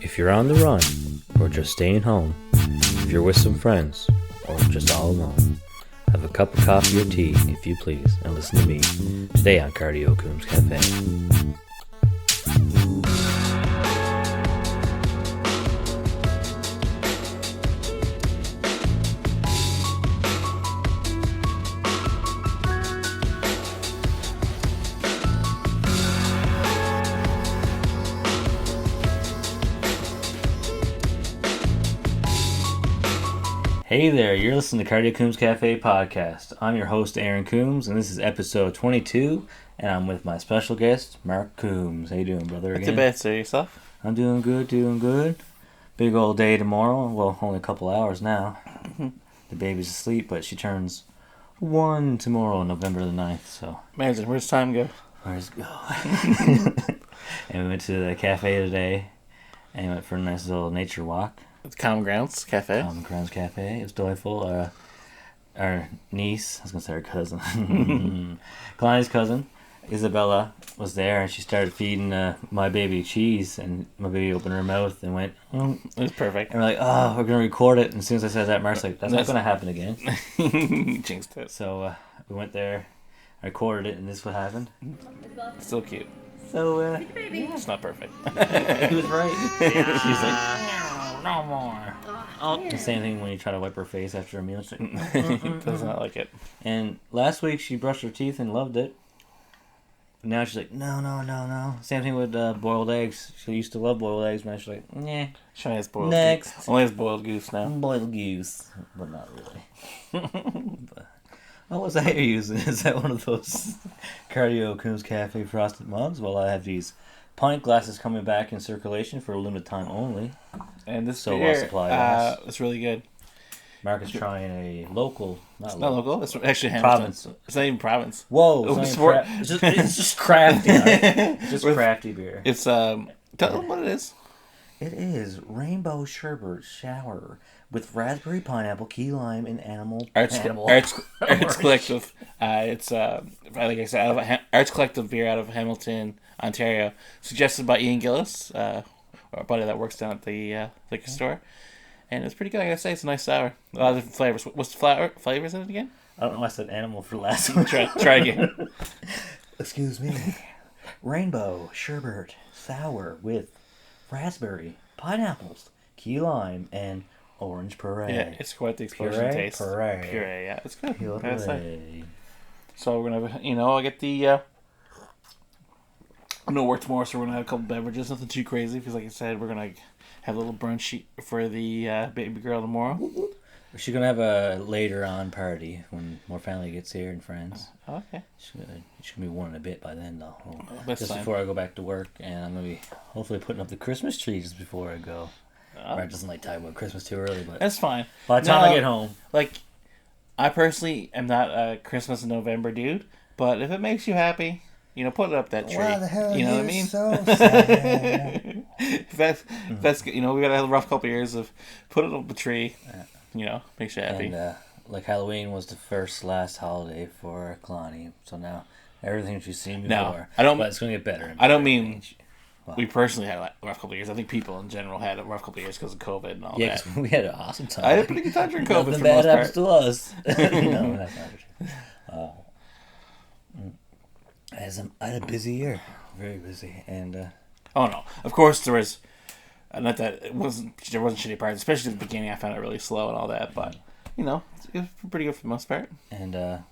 If you're on the run, or just staying home, if you're with some friends, or just all alone, have a cup of coffee or tea, if you please, and listen to me today on Cardio Coombs Cafe. Hey there, you're listening to Cardio Coombs Cafe podcast. I'm your host, Aaron Coombs, and this is episode 22, and I'm with my special guest, Marc Coombs. How you doing, brother? What's the best, sir? Yourself? I'm doing good. Big old day tomorrow. Well, only a couple hours now. The baby's asleep, but she turns 1 tomorrow, November the 9th, so... Imagine, where's time go? Where's it go? And we went to the cafe today, and we went for a nice little nature walk. It's Common Grounds Cafe. Common Grounds Cafe. It was delightful. Our niece, I was going to say her cousin, Kalani's cousin, Isabella, was there, and she started feeding my baby cheese, and my baby opened her mouth and went, It was perfect. And we're like, oh, we're going to record it. And as soon as I said that, Mark's like, that's not going to happen again. Jinxed it. So we went there, recorded it, and this is what happened. Still cute. So, It's not perfect. he was right. She's like, no more. The same thing when you try to wipe her face after a meal. She's like, Does not like it. And last week she brushed her teeth and loved it. Now she's like, no. Same thing with boiled eggs. She used to love boiled eggs, but now she's like, nah. She has boiled Next. goose. Only has boiled goose now. Boiled goose. But not really. But, what was that you're using? Is that one of those Cardio Coombs Cafe frosted mugs? Well, I have these pint glasses coming back in circulation for a limited time only. And this So beer, supply lasts. it's really good. Mark is trying a local, It's not local. It's actually Hamilton. Province. It's not even province. Whoa, it's just crafty. Right? Just crafty beer. It's, tell them what it is. It is rainbow sherbet shower with raspberry, pineapple, key lime, and Arts Collective. It's like I said, Arts Collective beer out of Hamilton, Ontario, suggested by Ian Gillis, a buddy that works down at the liquor store, and it's pretty good. I gotta say, it's a nice sour. A lot of different flavors. What's the flavors in it again? I don't know. I said animal for last one. Try again. Excuse me. Rainbow sherbet sour with raspberry, pineapples, key lime, and orange puree. Yeah, it's quite the explosion taste. Puree, yeah, it's good. Puree. So we're gonna, I get the. I'm gonna work tomorrow, so we're gonna have a couple beverages. Nothing too crazy, because like I said, we're gonna have a little brunch for the baby girl tomorrow. She's gonna have a later on party when more family gets here and friends. Okay. She's gonna be 1 and a bit by then, though. That's just fine. before I go back to work, and I'm gonna be hopefully putting up the Christmas tree just before I go. Brad doesn't like talking about Christmas too early, but That's fine. by the time I get home, Like, I personally am not a Christmas in November dude, but if it makes you happy, put it up that tree. why the hell you know what I are mean? so sad? If that's good. We got a rough couple of years of put it up the tree. Makes you happy. And like Halloween was the last holiday for Kalani, so now everything she's seen before. But it's gonna get better. I don't mean we personally had a rough couple of years. I think people in general had a rough couple of years because of COVID and all that. Yeah, because we had an awesome time. I had a pretty good time during COVID. Nothing for bad the most happens part. to us. No, that's not true. I had a busy year, very busy, and Oh no! Of course there was. Not that there wasn't shitty parts, especially at the beginning. I found it really slow and all that, but it was pretty good for the most part. And I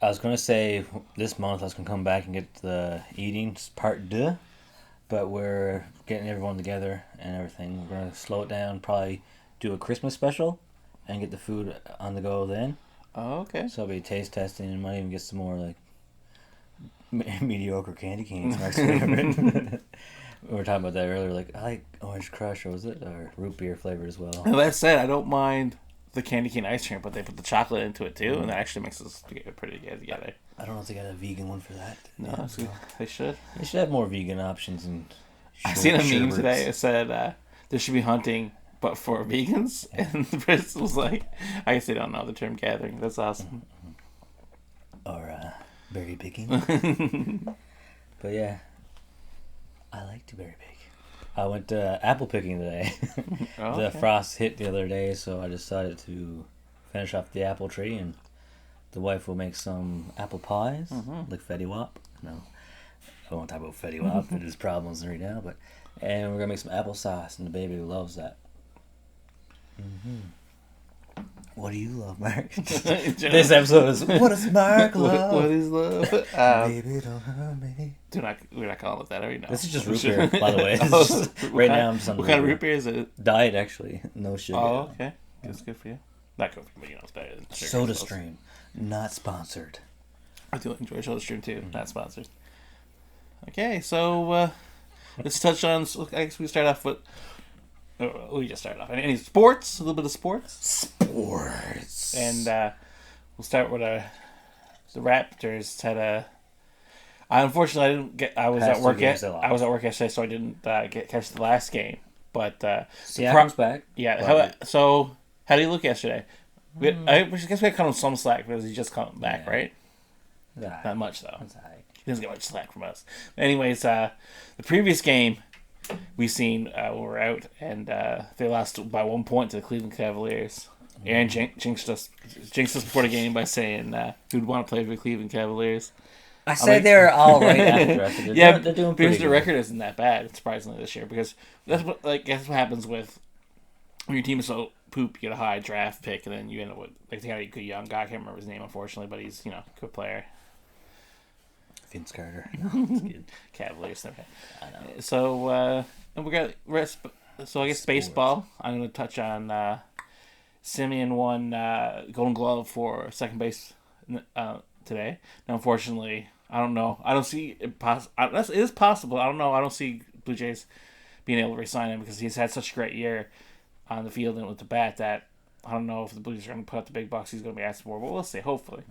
was gonna say this month I was gonna come back and get the eating part 2, but we're getting everyone together and everything. We're gonna slow it down, probably do a Christmas special, and get the food on the go then. Oh, okay. So it'll be taste testing, and might even get some more like mediocre candy canes. Mark's favorite. We were talking about that earlier. Like, I like Orange Crush, or was it? Or root beer flavored as well. And that said, I don't mind the candy cane ice cream, but they put the chocolate into it too, and that actually makes us pretty good together. I don't know if they got a vegan one for that. No, they should. They should have more vegan options. And I seen a meme today. It said there should be hunting, but for vegans, and the person was like, I guess they don't know the term gathering. That's awesome. Or berry picking. But yeah, I like to berry pick. I went apple picking today. Oh, The okay. frost hit the other day, so I decided to finish off the apple tree, and the wife will make some apple pies, like Fetty Wap. No, I won't talk about Fetty Wap. It is problems right now, but and we're gonna make some applesauce, and the baby loves that. What do you love, Mark? This episode is what does Mark love? What is love? Baby, don't hurt me. We're not calling it that right now. This is just root beer, by the way. Oh, Right now, I'm just on what kind of root beer is it? Diet, actually. No sugar. Oh, okay. That's good for you. Not good for me, but you know, it's better than sugar. Soda Stream. Not sponsored. I do enjoy Soda Stream too. Not sponsored. Okay, so let's touch on. I guess we start off with. We just started off. Any sports? A little bit of sports. Sports. And we'll start with the Raptors had a. Unfortunately, I didn't get. I was at work. I was at work yesterday, so I didn't catch the last game. But Siakam's back. Yeah. How do you look yesterday? I guess we had cut him some slack because he just come back, right? Not much though. He doesn't get much slack from us. Anyways, the previous game we seen we were out and they lost by 1 point to the Cleveland Cavaliers. Aaron jinxed us before the game by saying who'd want to play for the Cleveland Cavaliers. I said they were all right after us. They're doing pretty good. The record isn't that bad, surprisingly, this year because that's what happens with when your team is so poop. You get a high draft pick and then you end up with they got a good young guy. I can't remember his name unfortunately, but he's a good player. Vince Carter. No, it's good. Cavaliers. Okay. I know. So and we got rest. So I guess baseball. I'm going to touch on Simeon won Golden Glove for second base today. Now, unfortunately, I don't know. I don't see it it is possible. I don't know. I don't see Blue Jays being able to re-sign him because he's had such a great year on the field and with the bat that I don't know if the Blue Jays are going to put up the big bucks he's going to be asking for, but we'll see. Hopefully.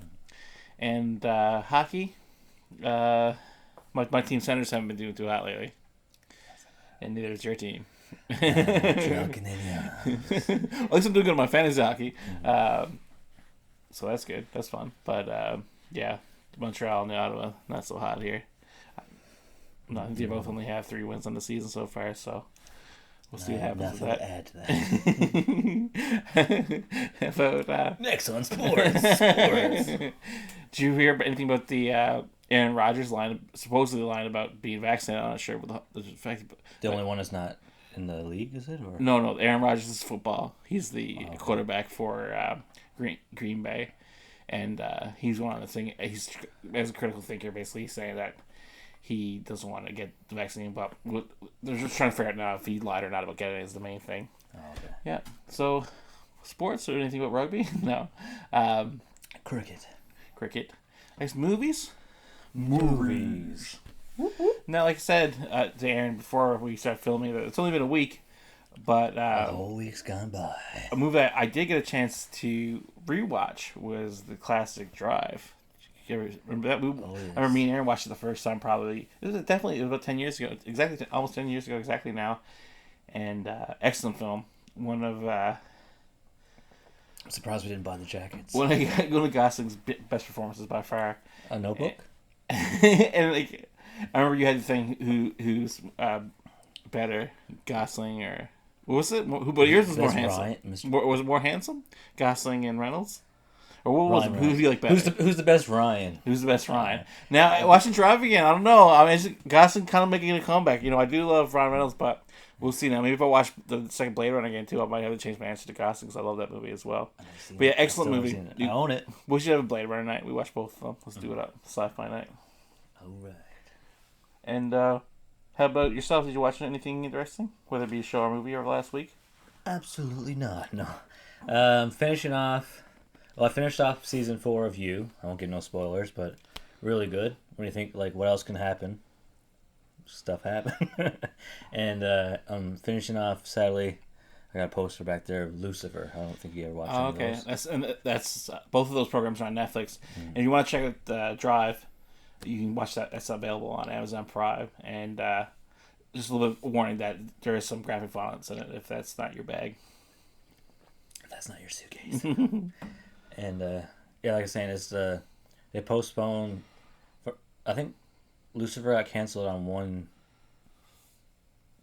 And hockey. My team Senators haven't been doing too hot lately, and neither is your team. At least I'm doing good on my fantasy hockey, so that's good. That's fun. But yeah, Montreal and Ottawa not so hot here. No, they both only have 3 wins on the season so far, so we'll see what happens with that. Add to that. About next on sports. Did you hear anything about the Aaron Rodgers supposedly lying about being vaccinated? I'm not sure what the fact. The only one that's not in the league, is it? Or? No. Aaron Rodgers is football. He's the quarterback for Green Bay, and he's one of the thing. He's as a critical thinker, basically saying that he doesn't want to get the vaccine, but they're just trying to figure out now if he lied or not about getting it is the main thing. Oh, okay. Yeah. So, sports or anything about rugby? No. Cricket. I guess movies. Now, like I said to Aaron before we started filming, that it's only been a week, but a whole week's gone by. A movie that I did get a chance to rewatch was the classic Drive. You ever remember that movie? Oh, yes. I remember me and Aaron watched it the first time. Probably it was about 10 years ago. Exactly, almost 10 years ago. Exactly now, and excellent film. One of I'm surprised we didn't buy the jackets. one of Gosling's best performances by far. A Notebook. And like, I remember you had to think who's better, Gosling or what was it? But yours was more handsome. Was it more handsome, Gosling and Reynolds, or what was it? Who do you like better? Who's the best Ryan? Who's the best Ryan? Now watching Drive again, I don't know. I mean, Gosling kind of making a comeback. I do love Ryan Reynolds, but we'll see now. Maybe if I watch the second Blade Runner again too, I might have to change my answer to Gosling because I love that movie as well. But yeah, excellent movie. I own it. We should have a Blade Runner night. We watch both of them. Let's do it up. Sci-fi night. All right. And how about yourself? Did you watch anything interesting, whether it be a show or movie over the last week? Absolutely not. No. Finishing off. Well, I finished off season 4 of You. I won't give no spoilers, but really good. When you think like what else can happen, stuff happen. And I'm finishing off. Sadly, I got a poster back there of Lucifer. I don't think you ever watched. Oh, okay. That's both of those programs are on Netflix. And if you want to check out Drive, you can watch that. That's available on Amazon Prime. And just a little bit of warning that there is some graphic violence in it if that's not your bag. If that's not your suitcase. And yeah, like I was saying, it's they postponed. I think Lucifer got canceled on one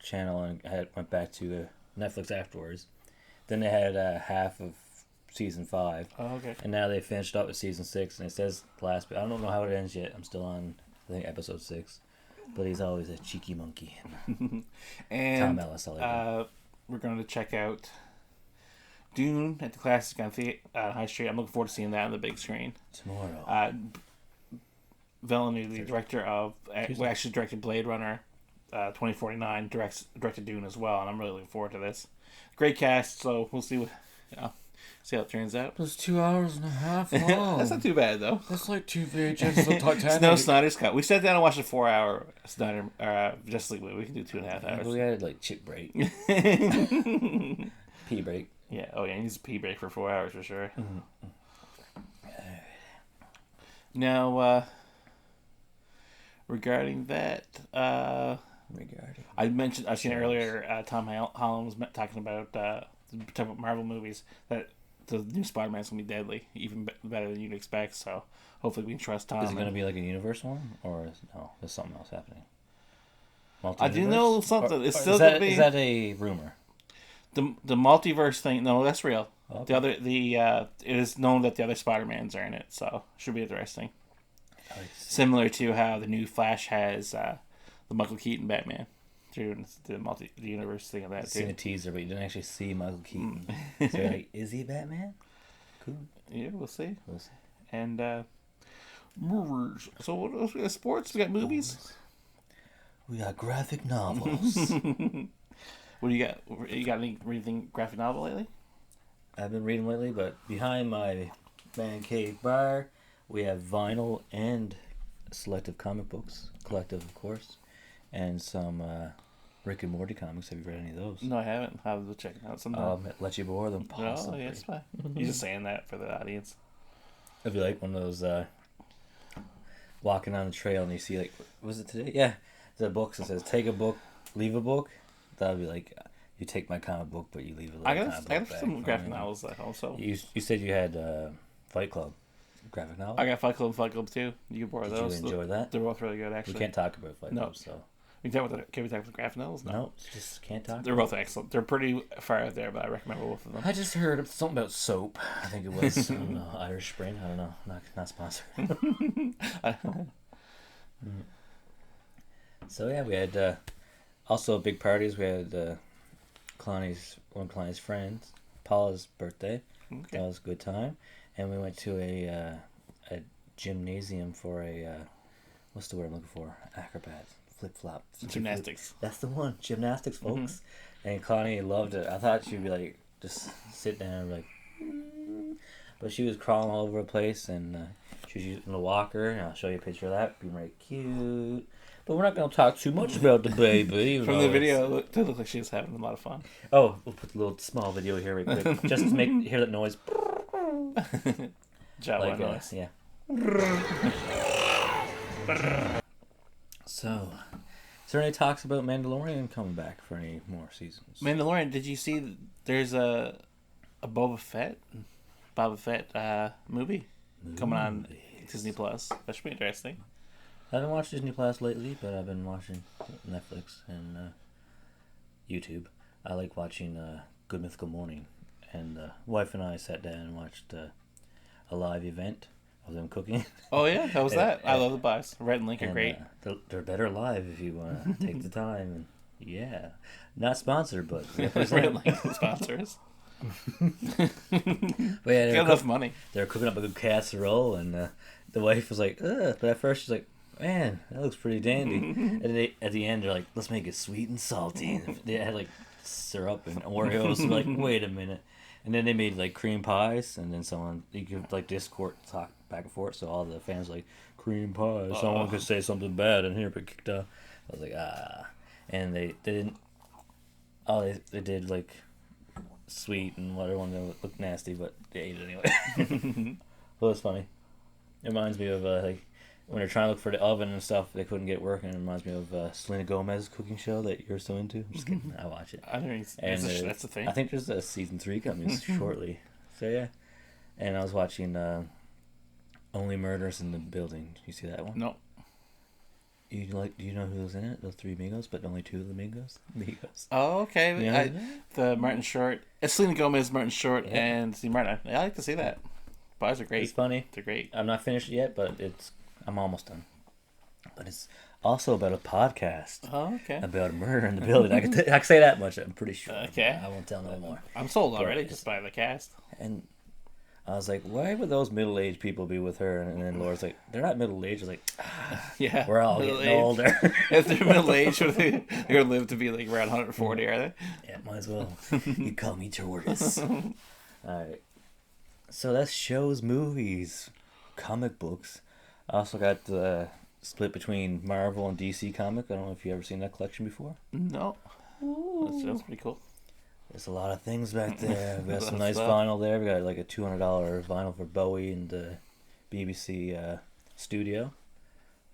channel and went back to Netflix afterwards. Then they had half of season 5. Oh, okay. And now they finished up with season 6, and it says last. I don't know how it ends yet. I'm still on, I think, episode 6. But he's always a cheeky monkey. And Tom Ellis, I like him. we're going to check out Dune at the Classic on High Street. I'm looking forward to seeing that on the big screen. Tomorrow. Villeneuve, the director of, actually directed Blade Runner 2049, directed Dune as well, and I'm really looking forward to this. Great cast, so we'll see see how it turns out. It's 2 hours and a half long. That's not too bad though. That's like 2 VHS of Titanic. No Snyder's cut. We sat down and watched a 4-hour Snyder Justice League movie. We can do 2.5 hours. We had like chip break, pee break. Yeah. Oh yeah, he needs a pee break for 4 hours for sure. Now, regarding that, I've seen earlier. Tom Holland was talking about Marvel movies that the new Spider-Man's gonna be deadly, even better than you'd expect. So hopefully we can trust Tom. Is it gonna be like a universe one, or no? There's something else happening. I do know something. It's still gonna gonna be. Is that a rumor? The multiverse thing? No, that's real. Okay. It is known that the other Spider-Mans are in it, so should be interesting. Similar to how the new Flash has the Michael Keaton Batman through the universe thing of that. I've seen a teaser, but you didn't actually see Michael Keaton. So you're like, is he Batman? Cool. Yeah, we'll see. We'll see. And movies. So what else? We got sports. We got movies. We got graphic novels. What do you got? You got anything graphic novel lately? I've been reading lately, but behind my man cave bar, we have vinyl and selective comic books, collective of course, and some Rick and Morty comics. Have you read any of those? No, I haven't. I'll have to check it out sometime. I'll let you borrow them. Oh, yeah, it's fine. You're just saying that for the audience. If you like one of those walking on the trail and you see like, was it today? Yeah, the books that says take a book, leave a book. That would be like, you take my comic book, but you leave a little comic book. I got back some graphic me. novels at home. So you said you had Fight Club graphic novel. I got Fight Club too. You can borrow those. Did you enjoy that? They're both really good, actually. We can't talk about Fight Club, so. Can we talk about graphic novels? No, just can't talk. They're both excellent. They're pretty far out there, but I recommend both of them. I just heard something about soap. I think it was I don't know, Irish Spring. I don't know. Not sponsored. So yeah, we had also big parties. We had one of Kalani's friends, Paula's birthday. Okay. That was a good time, and we went to a gymnasium for what's the word I'm looking for? Acrobat. Flip-flop. Gymnastics. That's the one. Gymnastics, folks. Mm-hmm. And Kalani loved it. I thought she'd be like, just sit down and be like, but she was crawling all over the place, and she was using the walker, and I'll show you a picture of that. Being very cute. But we're not going to talk too much about the baby. From the video, it looked like she was having a lot of fun. Oh, we'll put a little small video here right quick, just to hear that noise. Javelin noise. Yeah. So, is there any talks about Mandalorian coming back for any more seasons? Mandalorian, did you see there's a Boba Fett movie coming on Disney Plus? That should be interesting. I haven't watched Disney Plus lately, but I've been watching Netflix and YouTube. I like watching Good Mythical Morning, and wife and I sat down and watched a live event of them cooking. Oh yeah, how was that? I love the buys. Red and Link are great. They're better live if you want to take the time. And yeah, not sponsored, but Red and Link sponsors. But yeah, got enough money. They were cooking up a good casserole, and the wife was like, ugh. But at first she's like, man, that looks pretty dandy. And at the end, they're like, let's make it sweet and salty. And they had like syrup and Oreos. So like, wait a minute. And then they made like cream pies, and then you could like Discord talk back and forth. So all the fans were like, cream pie. Someone could say something bad and here but kicked out. I was like, and they didn't. Oh, they did like sweet and whatever one that looked nasty, but they ate it anyway. Well, it's funny. It reminds me of like when they're trying to look for the oven and stuff, they couldn't get working. It reminds me of Selena Gomez's cooking show that you're so into. I'm just kidding. I watch it. I don't that's the thing. I think there's a season 3 coming shortly. So yeah, and I was watching Only Murders in the Building. You see that one? No. Do you know who's in it? Those three amigos, but only two of the amigos. Oh, okay. Yeah. The Martin Short, Selena Gomez, Martin Short, Yeah. and Steve Martin. I like to see that. Boys are great. It's funny. They're great. I'm not finished yet, but I'm almost done. But it's also about a podcast Oh, okay. about a murder in the building. I can say that much. I'm pretty sure. Okay. I won't tell no more. I'm sold already But just by the cast. And I was like, why would those middle-aged people be with her? And then Laura's like, they're not middle-aged. I was like, Yeah. we're all getting middle-aged. older. If they're middle aged, they're gonna live to be like around 140, are they? Yeah, might as well. You call me Tortoise. Alright. So that's shows, movies, comic books. I also got the split between Marvel and DC comic. I don't know if you ever seen that collection before. No. That's pretty cool. There's a lot of things back there. We got some nice Stuff. vinyl there. We got like a $200 vinyl for Bowie and the BBC studio.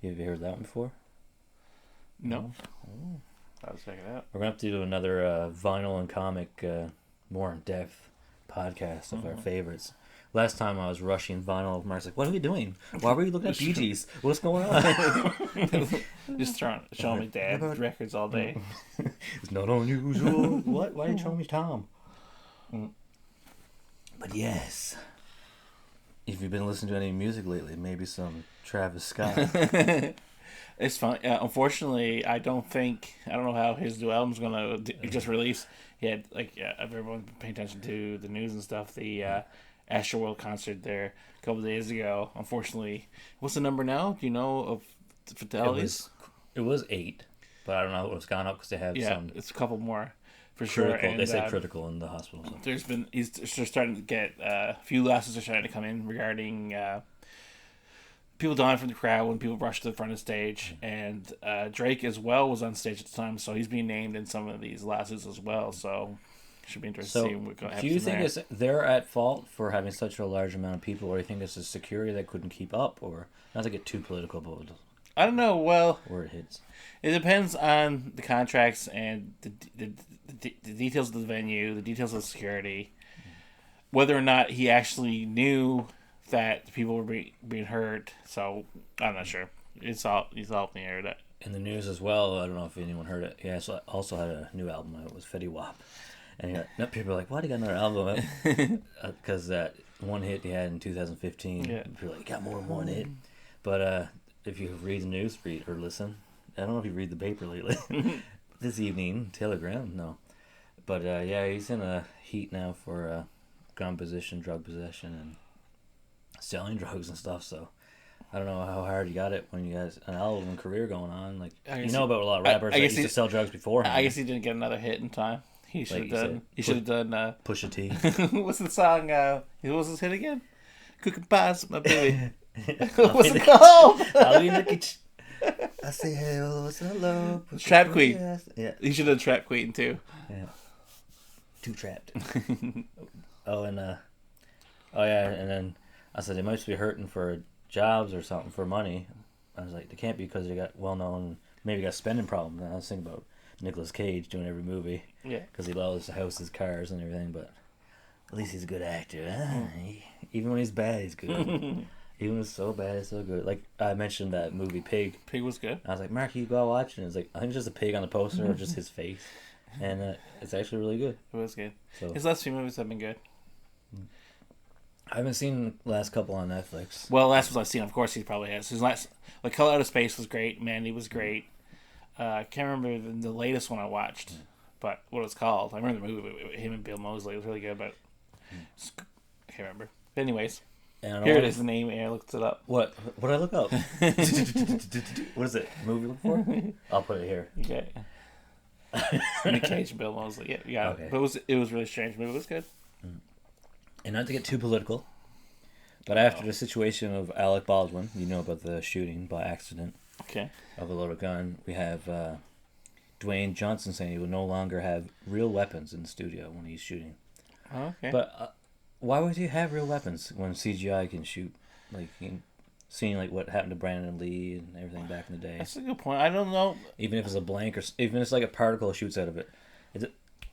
Have you heard that one before? No. I'll check it out. We're going to have to do another vinyl and comic, more in-depth podcast of our favorites. Last time I was rushing vinyl. Mark's like, what are we doing? Why were you looking at Bee Gees? What's going on? Just showing me dad records all day. It's not unusual. What? Why are you showing me Tom? But yes. If you've been listening to any music lately, maybe some Travis Scott. It's fun. Unfortunately, I don't know how his new album's gonna just release. He had everyone paying attention to the news and stuff. The Astroworld concert there a couple of days ago. Unfortunately, what's the number now? Do you know of the fatalities? It was 8, but I don't know if it's gone up because they have some it's a couple more for critical. sure. And, they say critical in the hospital. So. He's starting to get a few losses are starting to come in regarding people dying from the crowd when people rush to the front of the stage, and Drake as well was on stage at the time, so he's being named in some of these losses as well. So. Should be interesting to see what happens. Do you think they're at fault for having such a large amount of people, or do you think it's the security that couldn't keep up, or not to get too political, but I don't know. Well, where it hits, it depends on the contracts and the details of the venue, the details of the security, whether or not he actually knew that people were being hurt. So I'm not sure. It's all in the air. That in the news as well. I don't know if anyone heard it. He also had a new album out. It was Fetty Wap. And people are like, why do you got another album? Because that one hit he had in 2015. Yeah. People are like, you got more than one hit. But if you read the news or listen, I don't know if you read the paper lately. This evening, Telegram, no. But he's in a heat now for gun possession, drug possession, and selling drugs and stuff. So I don't know how hard you got it when you got an album career going on. Like about a lot of rappers that used to sell drugs before. I guess he didn't get another hit in time. He should have done. He should have done. Push a T. What's the song? What was his hit again? Cooking pies, my baby. What's it called? I'll be in the kitchen. I say hello. Trap Queen. Yeah. He should have Trap Queen too. Yeah. Too trapped. And then I said they must be hurting for jobs or something for money. I was like, they can't be because they got well known, maybe got spending problems. And I was thinking about Nicolas Cage doing every movie. Yeah. Because he loves houses, cars, and everything. But at least he's a good actor. Even when he's bad, he's good. Even when it's so bad, it's so good. Like I mentioned that movie Pig. Pig was good. I was like, Mark, you go watch it. And it's like, I think it's just a pig on the poster or just his face. And it's actually really good. It was good. So, his last few movies have been good. I haven't seen the last couple on Netflix. Well, last ones I've seen, of course, he probably has. His last, like Color Out of Space was great. Mandy was great. I can't remember the latest one I watched, but what it was called. I remember the movie with him and Bill Moseley. It was really good, but I can't remember. But anyways, here it is. The name. Aaron looked it up. What did I look up? What is it? Movie look for? I'll put it here. Okay. Nick Cage and Bill Moseley. Yeah. Okay. But it was really strange movie. It was good. And not to get too political, but after the situation of Alec Baldwin, you know about the shooting by accident of a loaded gun, we have Dwayne Johnson saying he will no longer have real weapons in the studio when he's shooting. Oh, okay. But why would you have real weapons when CGI can shoot? Like, seeing like what happened to Brandon Lee and everything back in the day. That's a good point. I don't know. Even if it's a blank or even if it's like a particle shoots out of it.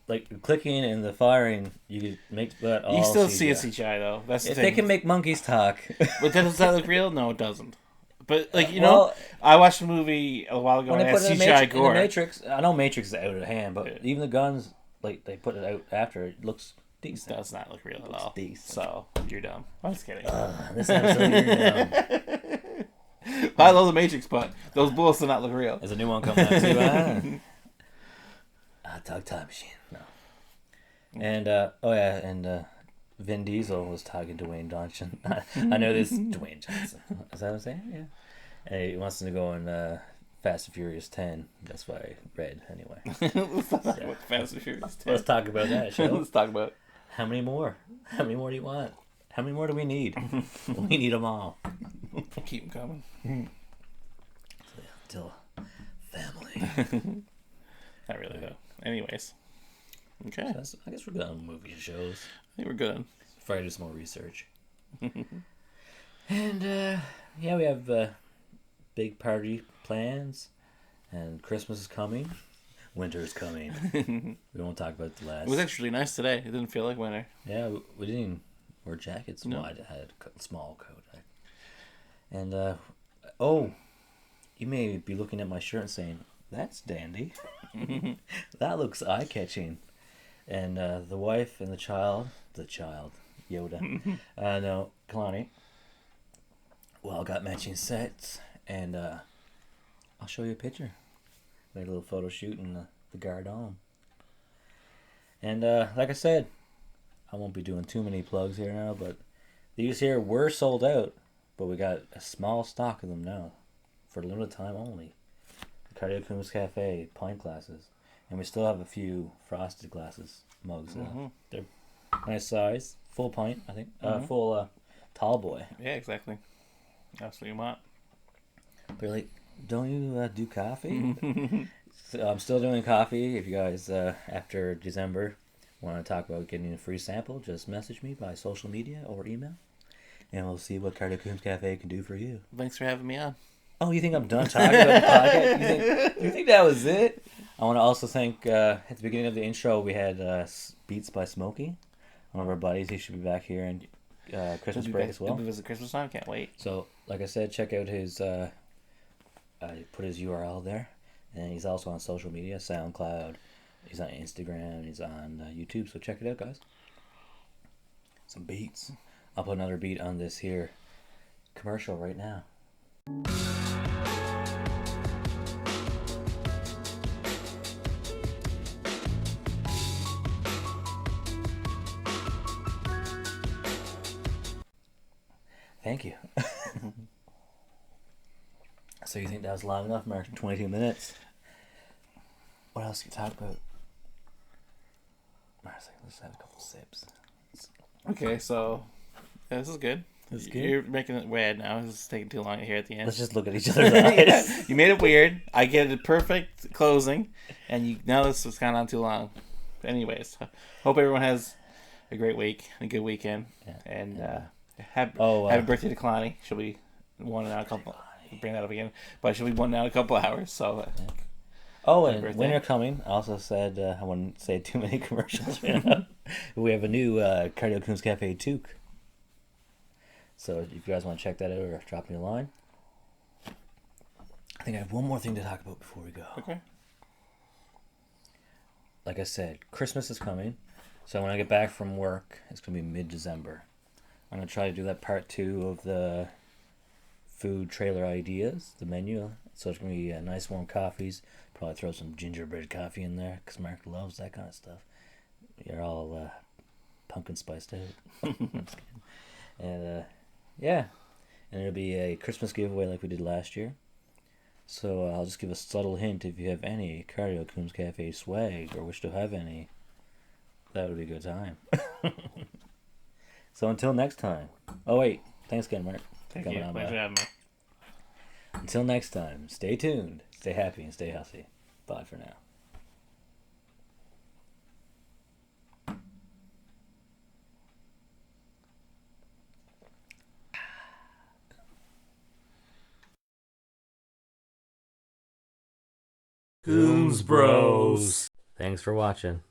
Like clicking and the firing, you could make that all. You still CGI. see a CGI though. That's the if thing. they can make monkeys talk. But does that look real? No, it doesn't. But like Well, I watched a movie a while ago when and they it put had it in the, CGI in the gore. Matrix, I know Matrix is out of hand, but Yeah. even the guns, like they put it out after, it looks It decent. does not look real at all. decent. So you're dumb. I'm just kidding. This episode, you're down. I love the Matrix, but those bullets do not look real. There's a new one coming out too. Talk time machine. No. And Vin Diesel was talking to Dwayne Johnson. I know this Dwayne Johnson. Is that what I'm saying? Yeah. And he wants to go in Fast and Furious 10. That's what I read anyway. Let's talk about Fast and Furious 10. Let's talk about that, shall we? Let's talk about it. How many more? How many more do you want? How many more do we need? We need them all. Keep them coming. Till family. Not really, though. Anyways. Okay. I guess we're good on movies and shows. I think we're good. Try to do some more research. And yeah, we have big party plans, and Christmas is coming. Winter is coming. We won't talk about the last. It was actually nice today. It didn't feel like winter. Yeah, we didn't even wear jackets. No. Well, I had a small coat. And oh, you may be looking at my shirt and saying, "That's dandy. That looks eye-catching." And the wife and the child, Yoda, no, Kalani, well, got matching sets, and I'll show you a picture. Made a little photo shoot in the Gardon. And like I said, I won't be doing too many plugs here now, but these here were sold out, but we got a small stock of them now, for a limited time only. The Alec Coombs Cafe pint glasses. And we still have a few frosted glasses, mugs. They're nice size, full pint, I think. Full tall boy. Yeah, exactly. That's what you want. They're like, don't you do coffee? So I'm still doing coffee. If you guys, after December, want to talk about getting a free sample, just message me by social media or email. And we'll see what Alec Coombs Cafe can do for you. Thanks for having me on. Oh, you think I'm done talking about the podcast? You think that was it? I want to also thank, at the beginning of the intro, we had Beats by Smokey, one of our buddies. He should be back here in Christmas break as well. He'll be visit Christmas time. Can't wait. So, like I said, check out his, I put his URL there. And he's also on social media, SoundCloud. He's on Instagram. He's on YouTube. So check it out, guys. Some beats. I'll put another beat on this here commercial right now. Thank you. So you think that was long enough, Mark? 22 minutes. What else can you talk about? Mark's like, let's have a couple sips. Okay, so yeah, this is good. This is good? You're making it weird now. This is taking too long here at the end. Let's just look at each other's eyes. You made it weird. I get a perfect closing, and now this was kind of on too long. Anyways, hope everyone has a great week, a good weekend, and happy birthday to Kalani. She'll be one in a couple. Bring that up again, but she'll be one in a couple hours. So. And winter coming. I also said I wouldn't say too many commercials right now. We have a new Alec Coombs Cafe toque. So if you guys want to check that out or drop me a line. I think I have one more thing to talk about before we go. Okay. Like I said, Christmas is coming. So when I get back from work, it's going to be mid-December. I'm going to try to do that part 2 of the food trailer ideas, the menu. So it's going to be nice warm coffees. Probably throw some gingerbread coffee in there because Mark loves that kind of stuff. You're all pumpkin spiced out. And yeah, and it'll be a Christmas giveaway like we did last year. So I'll just give a subtle hint: if you have any Alec Coombs Cafe swag or wish to have any, that would be a good time. So until next time. Oh wait, thanks again, Mark. Thank you. Thanks for having me. Until next time, stay tuned, stay happy, and stay healthy. Bye for now. Coombs Bros. Thanks for watching.